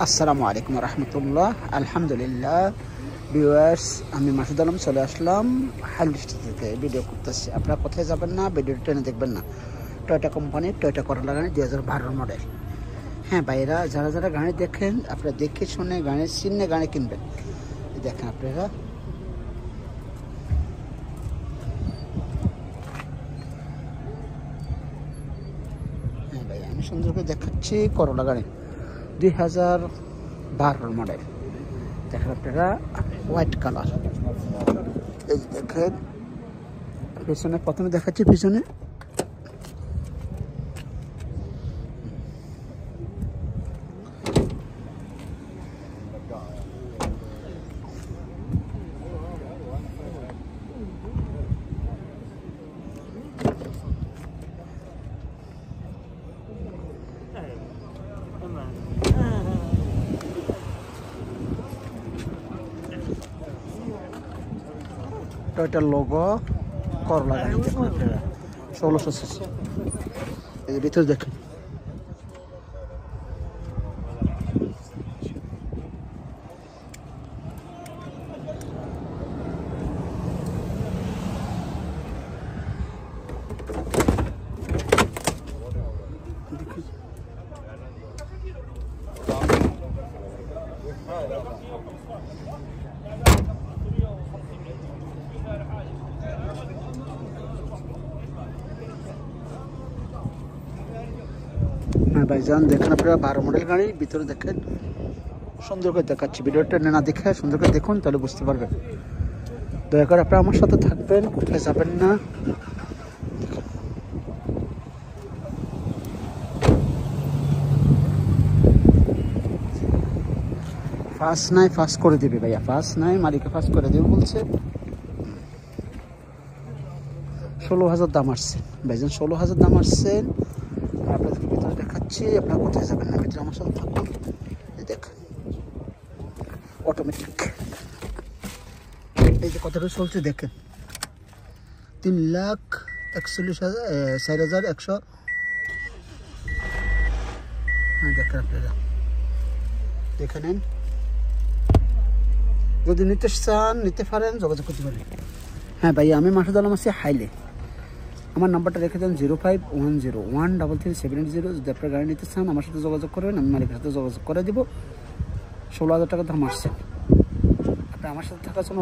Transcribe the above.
আসসালামু আলাইকুম রহমতুল্লাহ। আলহামদুলিল্লাহ ভিউয়ার্স, আমি মাসুদ আলম চলে আসলাম হাইলিস্ট থেকে ভিডিও করতেছি। আপনারা কোথায় যাবেন না, ভিডিও টেনে দেখবেন না। টয়োটা কোম্পানির টয়োটা করোলা গাড়ি 2012 মডেল। হ্যাঁ ভাইরা, যারা যারা গাড়ি দেখেন আপনারা দেখে শুনে গাড়ির চিহ্নে গাড়ি কিনবেন। দেখেন আপনারা, হ্যাঁ ভাই আমি সুন্দর করে দেখাচ্ছি করোলা গাড়ি 2012 মডেল। দেখেন আপনারা, হোয়াইট কালার। এই দেখেন পিছনে, প্রথমে দেখাচ্ছি পিছনে। টয়োটার লোগো, করলা গাড়ি দেখুন আপনারা 1600 সিসি। এই ভিতরে দেখেন, হ্যাঁ ভাইজান দেখেন আপনারা 12 মডেল গাড়ি। ভিতরে দেখেন, সুন্দর করে দেখাচ্ছি। ভিডিওটা না দেখে সুন্দর করে দেখুন, তাহলে বুঝতে পারবেন। দয়া করে আপনারা আমার সাথে থাকবেন, কোথায় যাবেন না। ফার্স্ট নাই, ফার্স্ট করে দেবে ভাইয়া। ফার্স্ট নাই, মালিকে ফার্স্ট করে দেবে বলছে। 16,000 দাম আসছেন ভাইজান, 16,000 দাম আসছেন। আপনাদের ভিতরে দেখাচ্ছি, আপনারা কোথায় যাবেন না, ভিতরে আমার সাথে থাকুন। দেখেন অটোমেটিক, এই যে কথাটা চলছে দেখেন, 3,41,100। হ্যাঁ দেখেন আপনারা, দেখে নেন। যদি নিতে চান নিতে পারেন, যোগাযোগ করতে পারেন। হ্যাঁ ভাই, আমি মাসুদ আলম আছি হাইলে। আমার নাম্বারটা রেখে দেন 0510133780। যদি আপনার গাড়ি নিতে চান আমার সাথে যোগাযোগ করবেন, আমি মালিকের সাথে যোগাযোগ করে দেবো। 16,000 টাকা দাম আসছে। আপনি আমার সাথে থাকার জন্য